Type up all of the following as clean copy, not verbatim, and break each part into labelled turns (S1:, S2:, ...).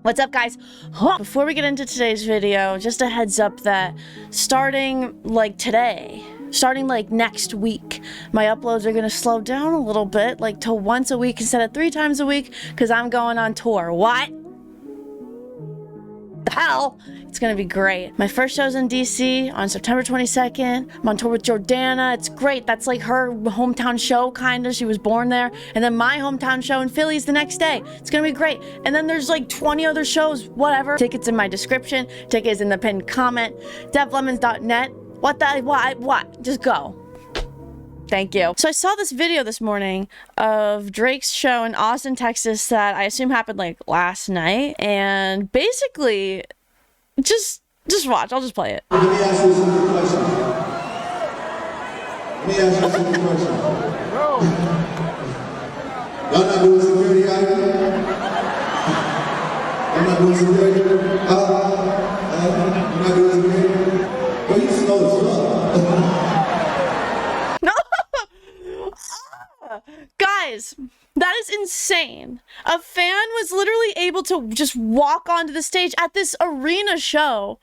S1: What's up, guys? Before we get into today's video, just a heads up that starting like today, starting like next week, my uploads are gonna slow down a little bit, like to once a week instead of 3 times a week, because I'm going on tour. What the hell? It's gonna be great. My first show's in DC on September 22nd. I'm on tour with Jordana. It's great. That's like her hometown show, kinda. She was born there. And then my hometown show in Philly is the next day. It's gonna be great. And then there's like 20 other shows, whatever. Tickets in my description. Tickets in the pinned comment. devlemons.net. What? Just go. Thank you. So I saw this video this morning of Drake's show in Austin, Texas that I assume happened like last night. And basically, just watch. I'll just play it.
S2: Let me ask you a simple question. Y'all not doing security out here? Y'all not doing security? You're not doing security? Well, you slow as fuck.
S1: Guys, that is insane. A fan was literally able to just walk onto the stage at this arena show,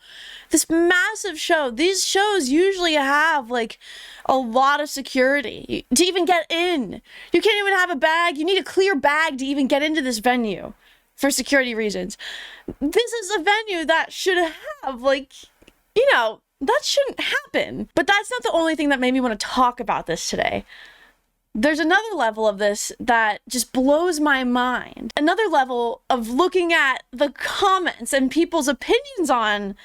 S1: this massive show. These shows usually have like a lot of security to even get in. You can't even have a bag. You need a clear bag to even get into this venue for security reasons. This is a venue that should have like, you know, that shouldn't happen. But that's not the only thing that made me want to talk about this today. There's another level of this that just blows my mind. Another level of looking at the comments and people's opinions on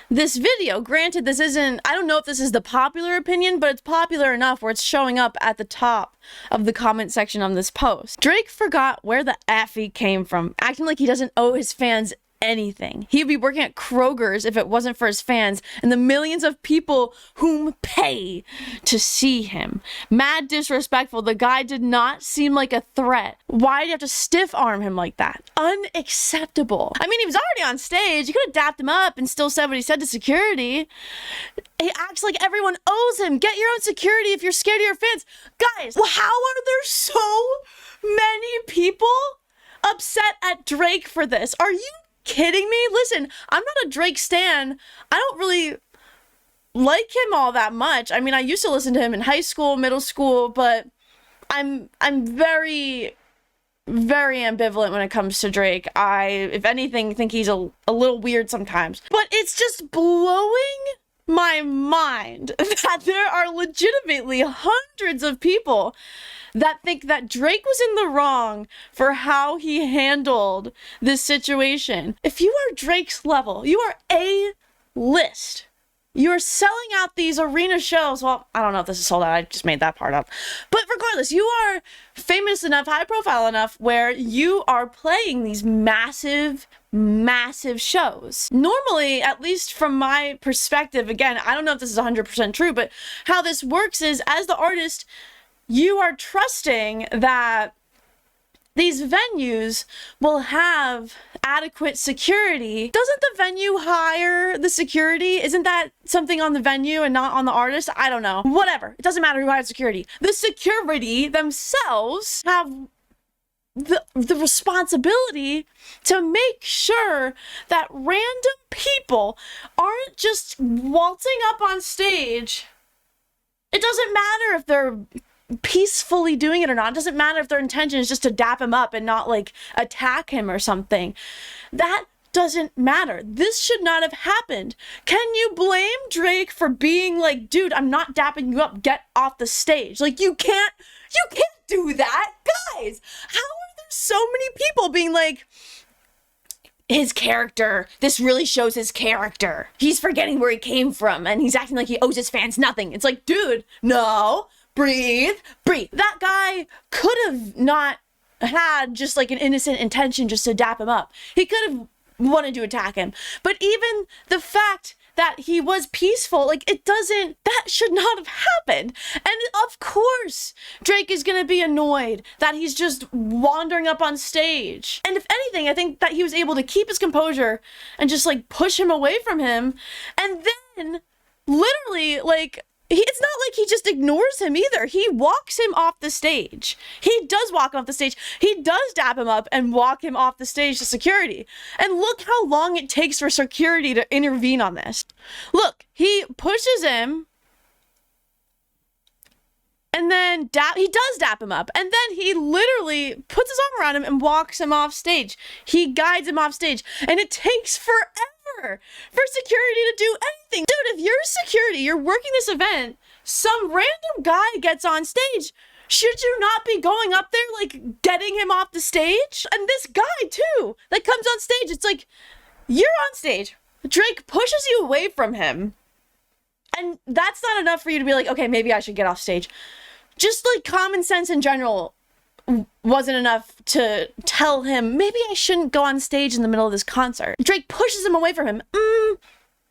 S1: this video. Granted, this isn't, I don't know if this is the popular opinion, but it's popular enough where it's showing up at the top of the comment section on this post. Drake forgot where the F he came from, acting like he doesn't owe his fans anything. He'd be working at Kroger's if it wasn't for his fans and the millions of people whom pay to see him. Mad disrespectful. The guy did not seem like a threat. Why do you have to stiff arm him like that? Unacceptable. I mean, he was already on stage. You could have dapped him up and still said what he said to security. He acts like everyone owes him. Get your own security if you're scared of your fans. Guys, how are there so many people upset at Drake for this? Are you kidding me? Listen, I'm not a Drake stan. I don't really like him all that much. I mean, I used to listen to him in high school, middle school, but I'm very, very ambivalent when it comes to Drake. I, if anything, think he's a little weird sometimes. But it's just blowing my mind that there are legitimately hundreds of people that think that Drake was in the wrong for how he handled this situation. If you are Drake's level, you are A-list. You're selling out these arena shows. Well, I don't know if this is sold out. I just made that part up. But regardless, you are famous enough, high profile enough, where you are playing these massive shows. Normally, at least from my perspective, again, I don't know if this is 100% true, but how this works is, as the artist, you are trusting that these venues will have adequate security. Doesn't the venue hire the security? Isn't that something on the venue and not on the artist? I don't know. Whatever. It doesn't matter who hires security. The security themselves have the responsibility to make sure that random people aren't just waltzing up on stage. It doesn't matter if they're peacefully doing it or not. It doesn't matter if their intention is just to dap him up and not like attack him or something. That doesn't matter. This should not have happened. Can you blame Drake for being like, dude, I'm not dapping you up, get off the stage? Like, you can't do that. Guys, how are there so many people being like, his character, this really shows his character. He's forgetting where he came from and he's acting like he owes his fans nothing. It's like, dude, no. Breathe. That guy could have not had just like an innocent intention just to dap him up. He could have wanted to attack him. But even the fact that he was peaceful, like that should not have happened. And of course, Drake is gonna be annoyed that he's just wandering up on stage. And if anything, I think that he was able to keep his composure and just like push him away from him. And then literally like It's not like he just ignores him either. He walks him off the stage. He does walk off the stage. He does dap him up and walk him off the stage to security. And look how long it takes for security to intervene on this. Look, he pushes him, and then he does dap him up. And then he literally puts his arm around him and walks him off stage. He guides him off stage. And it takes forever for security to do anything. Dude, if you're security, you're working this event, some random guy gets on stage. Should you not be going up there, like, getting him off the stage? And this guy, too, that comes on stage, it's like, you're on stage. Drake pushes you away from him. And that's not enough for you to be like, okay, maybe I should get off stage. Just, like, common sense in general wasn't enough to tell him, maybe I shouldn't go on stage in the middle of this concert. Drake pushes him away from him. No.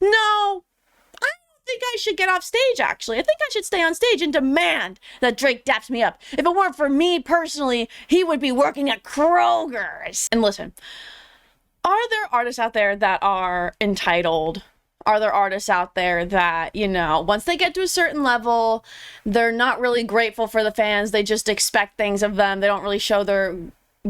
S1: I don't think I should get off stage, actually. I think I should stay on stage and demand that Drake daps me up. If it weren't for me personally, he would be working at Kroger's. And listen, are there artists out there that are entitled? Are there artists out there that, you know, once they get to a certain level, they're not really grateful for the fans. They just expect things of them. They don't really show their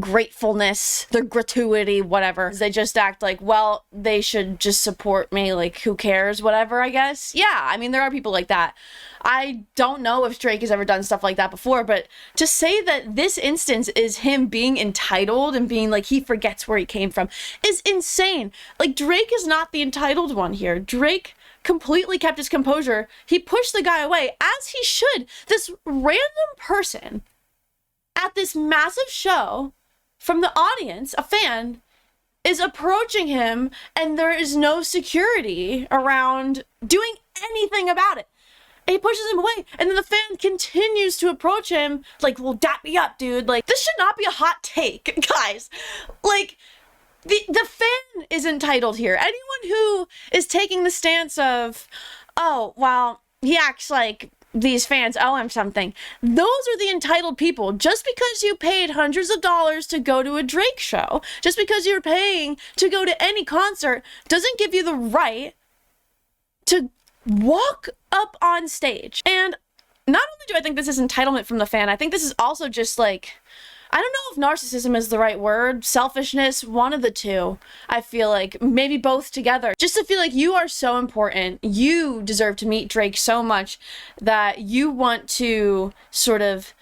S1: gratefulness, their gratuity, whatever. They just act like, well, they should just support me. Like, who cares? Whatever, I guess. Yeah, I mean, there are people like that. I don't know if Drake has ever done stuff like that before, but to say that this instance is him being entitled and being like he forgets where he came from is insane. Like, Drake is not the entitled one here. Drake completely kept his composure. He pushed the guy away, as he should. This random person at this massive show from the audience, a fan, is approaching him, and there is no security around doing anything about it. And he pushes him away, and then the fan continues to approach him, like, well, dap me up, dude. Like, this should not be a hot take, guys. Like, the fan is entitled here. Anyone who is taking the stance of, oh, well, he acts like these fans owe him something. Those are the entitled people. Just because you paid hundreds of dollars to go to a Drake show, just because you're paying to go to any concert, doesn't give you the right to walk up on stage. And not only do I think this is entitlement from the fan, I think this is also just like, I don't know if narcissism is the right word, selfishness, one of the two. I feel like maybe both together. Just to feel like you are so important, you deserve to meet Drake so much that you want to sort of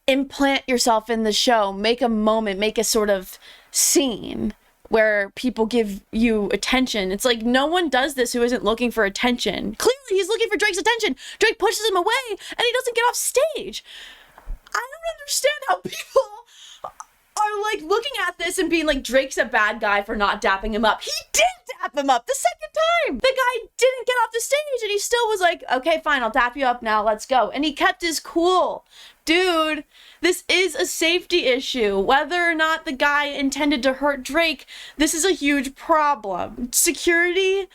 S1: implant yourself in the show, make a moment, make a sort of scene where people give you attention. It's like no one does this who isn't looking for attention. Clearly he's looking for Drake's attention. Drake pushes him away and he doesn't get off stage. I don't understand how people are like looking at this and being like, Drake's a bad guy for not dapping him up. He did dap him up the second time. The guy didn't get off the stage and he still was like, okay, fine, I'll dap you up now, let's go. And he kept his cool. Dude, this is a safety issue. Whether or not the guy intended to hurt Drake, this is a huge problem. Security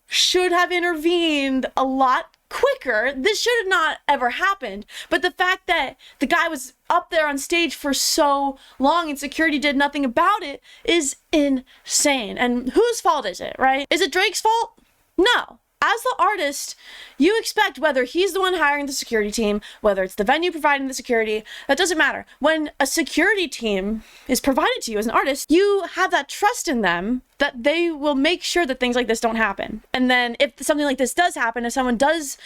S1: should have intervened a lot quicker. This should have not ever happened. But the fact that the guy was up there on stage for so long and security did nothing about it is insane. And whose fault is it, right? Is it Drake's fault? No. As the artist, you expect, whether he's the one hiring the security team, whether it's the venue providing the security, that doesn't matter. When a security team is provided to you as an artist, you have that trust in them that they will make sure that things like this don't happen. And then if something like this does happen, if someone does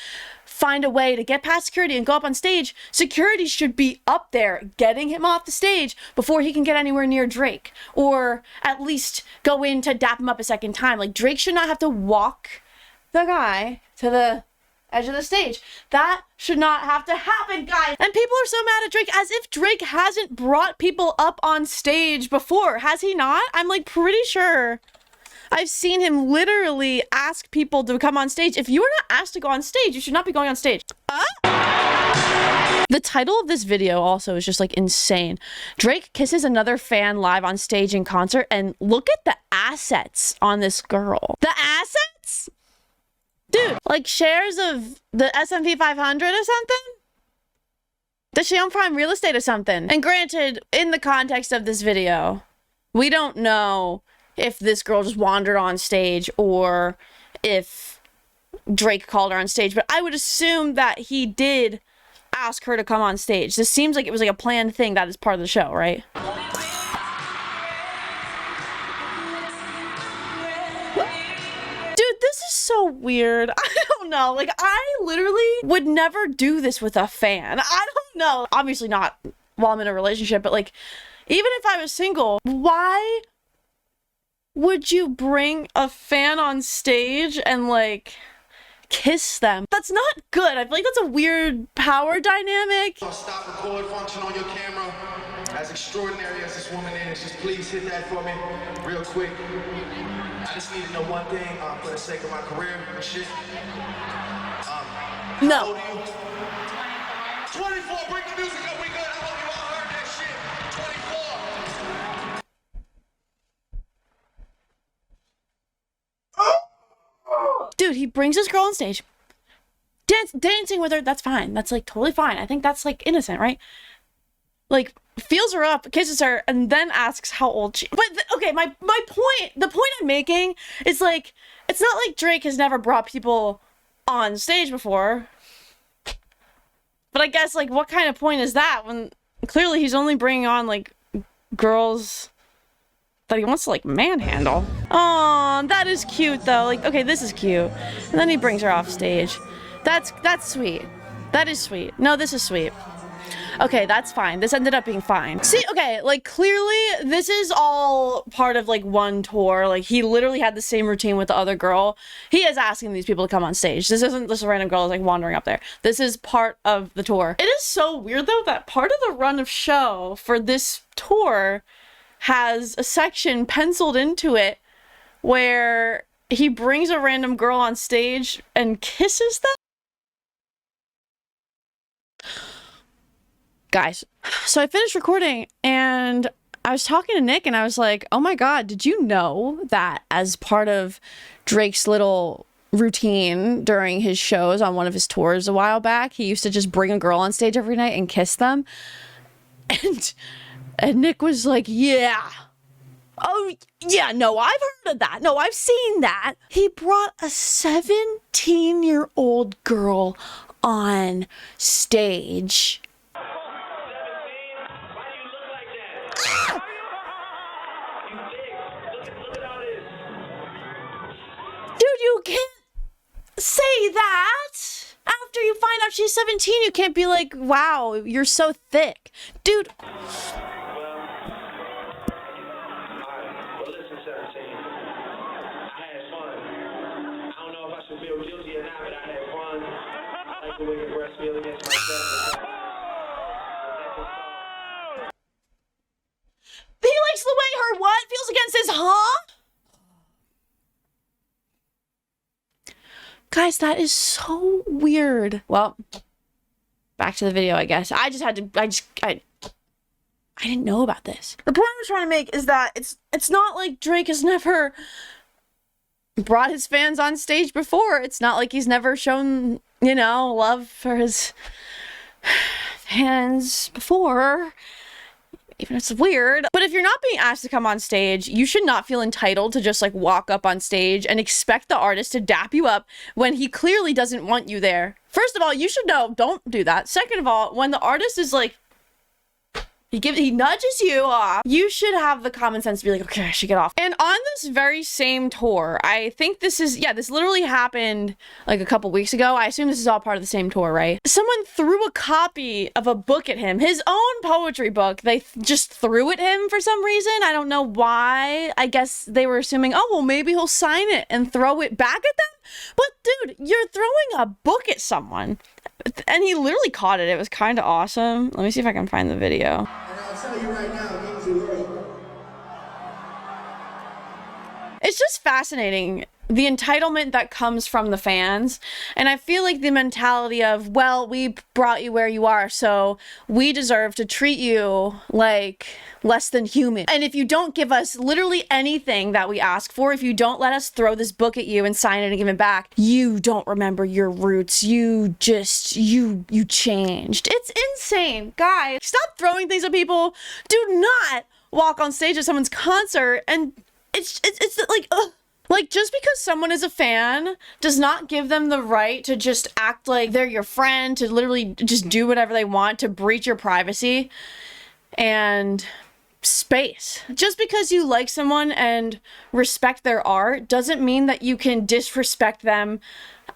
S1: find a way to get past security and go up on stage, security should be up there getting him off the stage before he can get anywhere near Drake, or at least go in to dap him up a second time. Like, Drake should not have to walk the guy to the edge of the stage. That should not have to happen, guys. And people are so mad at Drake, as if Drake hasn't brought people up on stage before. Has he not? I'm like pretty sure I've seen him literally ask people to come on stage. If you are not asked to go on stage, you should not be going on stage. The title of this video also is just like insane. Drake kisses another fan live on stage in concert, and look at the assets on this girl. The assets? Dude, like shares of the S&P 500 or something? Does she own prime real estate or something? And granted, in the context of this video, we don't know if this girl just wandered on stage or if Drake called her on stage, but I would assume that he did ask her to come on stage. This seems like it was like a planned thing that is part of the show, right? Dude, this is so weird. I don't know. Like, I literally would never do this with a fan. I don't know. Obviously not while I'm in a relationship, but like, even if I was single, why would you bring a fan on stage and like kiss them? That's not good. I feel like that's a weird power dynamic.
S3: Stop record function on your camera. As extraordinary as this woman is, just please hit that for me real quick. I just need to know one thing for the sake of my career and shit.
S1: No.
S3: How old are you? 24. Bring the music up. We good. I hope you all heard that shit. 24.
S1: Dude, he brings this girl on stage. Dancing with her, that's fine. That's like totally fine. I think that's like innocent, right? Like, feels her up, kisses her, and then asks how old she... But, okay, my point, the point I'm making is, like, it's not like Drake has never brought people on stage before. But I guess, like, what kind of point is that when clearly he's only bringing on, like, girls that he wants to, like, manhandle? Aw, that is cute, though. Like, okay, this is cute. And then he brings her off stage. That's sweet. That is sweet. No, this is sweet. Okay, that's fine. This ended up being fine. See, okay, like, clearly, this is all part of, like, one tour. Like, he literally had the same routine with the other girl. He is asking these people to come on stage. This isn't just a random girl, like, wandering up there. This is part of the tour. It is so weird, though, that part of the run of show for this tour has a section penciled into it where he brings a random girl on stage and kisses them. Guys, so I finished recording and I was talking to Nick and I was like, oh my God, did you know that as part of Drake's little routine during his shows on one of his tours a while back, he used to just bring a girl on stage every night and kiss them? And Nick was like, yeah. Oh, yeah, no, I've heard of that. No, I've seen that. He brought a 17-year-old girl on stage. Dude, you can't say that. After you find out she's 17, you can't be like, wow, you're so thick. Dude.
S3: Well, listen, 17. I had fun. I don't know if I should feel guilty or not, but I had fun. I like the way your breasts feel against my chest.
S1: He likes the way her what feels against his Guys, that is so weird. Well, back to the video, I guess. I didn't know about this. The point I'm trying to make is that it's not like Drake has never brought his fans on stage before. It's not like he's never shown, you know, love for his fans before. Even if it's weird. But if you're not being asked to come on stage, you should not feel entitled to just like walk up on stage and expect the artist to dap you up when he clearly doesn't want you there. First of all, you should know, don't do that. Second of all, when the artist is like, he nudges you off, you should have the common sense to be like, okay, I should get off. And on this very same tour, I think this literally happened like a couple weeks ago. I assume this is all part of the same tour, right? Someone threw a copy of a book at him, his own poetry book. They just threw at him for some reason. I don't know why. I guess they were assuming, oh, well, maybe he'll sign it and throw it back at them. But dude, you're throwing a book at someone. And he literally caught it. It was kind of awesome. Let me see if I can find the video.
S2: And I'll tell you right now, it means the world.
S1: It's just fascinating, the entitlement that comes from the fans. And I feel like the mentality of, well, we brought you where you are, so we deserve to treat you like less than human. And if you don't give us literally anything that we ask for, if you don't let us throw this book at you and sign it and give it back, you don't remember your roots. You changed. It's insane. Guys, stop throwing things at people. Do not walk on stage at someone's concert and it's like, ugh. Like, just because someone is a fan does not give them the right to just act like they're your friend, to literally just do whatever they want, to breach your privacy and space. Just because you like someone and respect their art doesn't mean that you can disrespect them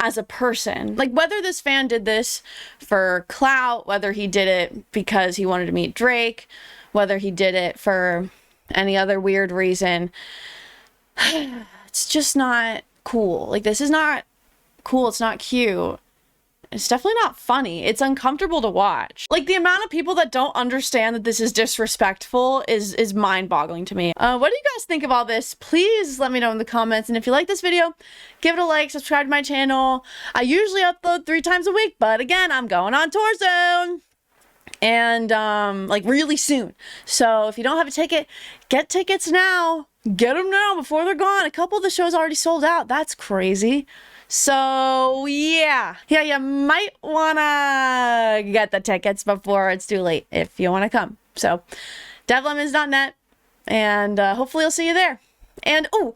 S1: as a person. Like, whether this fan did this for clout, whether he did it because he wanted to meet Drake, whether he did it for any other weird reason, it's just not cool. Like, this is not cool. It's not cute. It's definitely not funny. It's uncomfortable to watch. Like, the amount of people that don't understand that this is disrespectful is mind-boggling to me. What do you guys think of all this? Please let me know in the comments. And if you like this video, give it a like, subscribe to my channel. I usually upload 3 times a week, but again, I'm going on tour soon. And, like, really soon. So if you don't have a ticket, get tickets now. Get them now before they're gone. A couple of the shows already sold out. That's crazy. So, yeah, you might wanna get the tickets before it's too late if you want to come. So, devlemons.net, and hopefully I'll see you there. And, oh,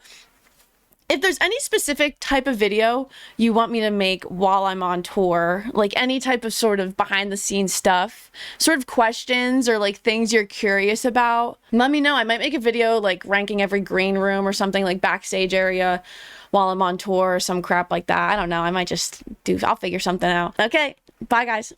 S1: if there's any specific type of video you want me to make while I'm on tour, like any type of sort of behind the scenes stuff, sort of questions or like things you're curious about, let me know. I might make a video like ranking every green room or something, like backstage area while I'm on tour or some crap like that. I don't know. I might just I'll figure something out. Okay. Bye, guys.